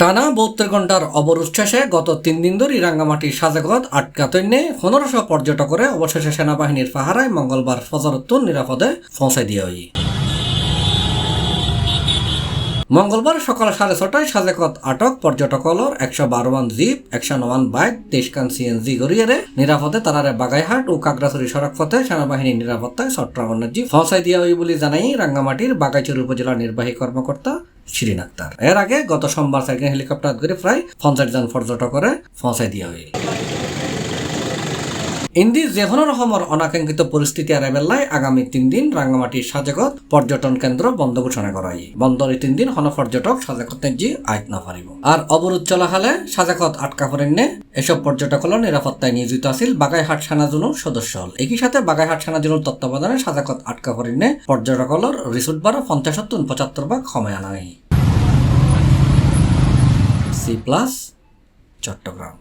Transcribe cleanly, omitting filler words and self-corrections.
টানা 72 ঘন্টার অবরোধ শেষে গত 3 দিন ধরে রাঙ্গামাটির সাজেগত আটকাতন্যে 1500 পর্যটকরে অবশেষে সেনাবাহিনীর পাহারায় মঙ্গলবার ফজরতুন নিরাপদে পৌঁছায় দিয়ে হয়। মঙ্গলবার সকাল 6:30টায় সাজেকত আটক পর্যটকলর 112 জিপ 109 বাইক 23 সিএনজি গড়িয়ে নিরাপদে তারারে বাগাইহাট ও কাগড়াছড়ি সড়ক পথে সেনাবাহিনীর নিরাপত্তায় চট্টগ্রামের জিপ পৌঁছায় দিয়া হয় বলে জানাই রাঙ্গামাটির বাগাইছড়ি উপজেলার নির্বাহী কর্মকর্তা শিরিন আক্তার। এর আগে গত সোমবার সাইকেল হেলিকপ্টার করে প্রায় 50 জন পর্যটকরে পৌঁছায় দিয়া হয়। ইন্দি যে কোনো রকমের অনাকাঙ্ক্ষিত পরিস্থিতি এড়াইবেলায় আগামী 3 দিন রাঙ্গামাটির সাজেকত পর্যটন কেন্দ্র বন্ধ ঘোষণা করা হয়। বন্দরে 3 দিন হন পর্যটক সাজেকত জি আইত না পারিব। আর অবরোধ চলাকালে সাজেকত আটকা পড়েননে এসব পর্যটক হল নিরাপত্তায় নিয়োজিত আছিল বাগাইহাট সেনাজুনুর সদস্য হল। একই সাথে বাগাইহাট সেনাজুনুর তত্ত্বাবধানে সাজেকত আটকা পড়েননে পর্যটক হলর রিসোর্ট বার 50-75 ভাগ সময় আনা হয়। C+ চট্টগ্রাম।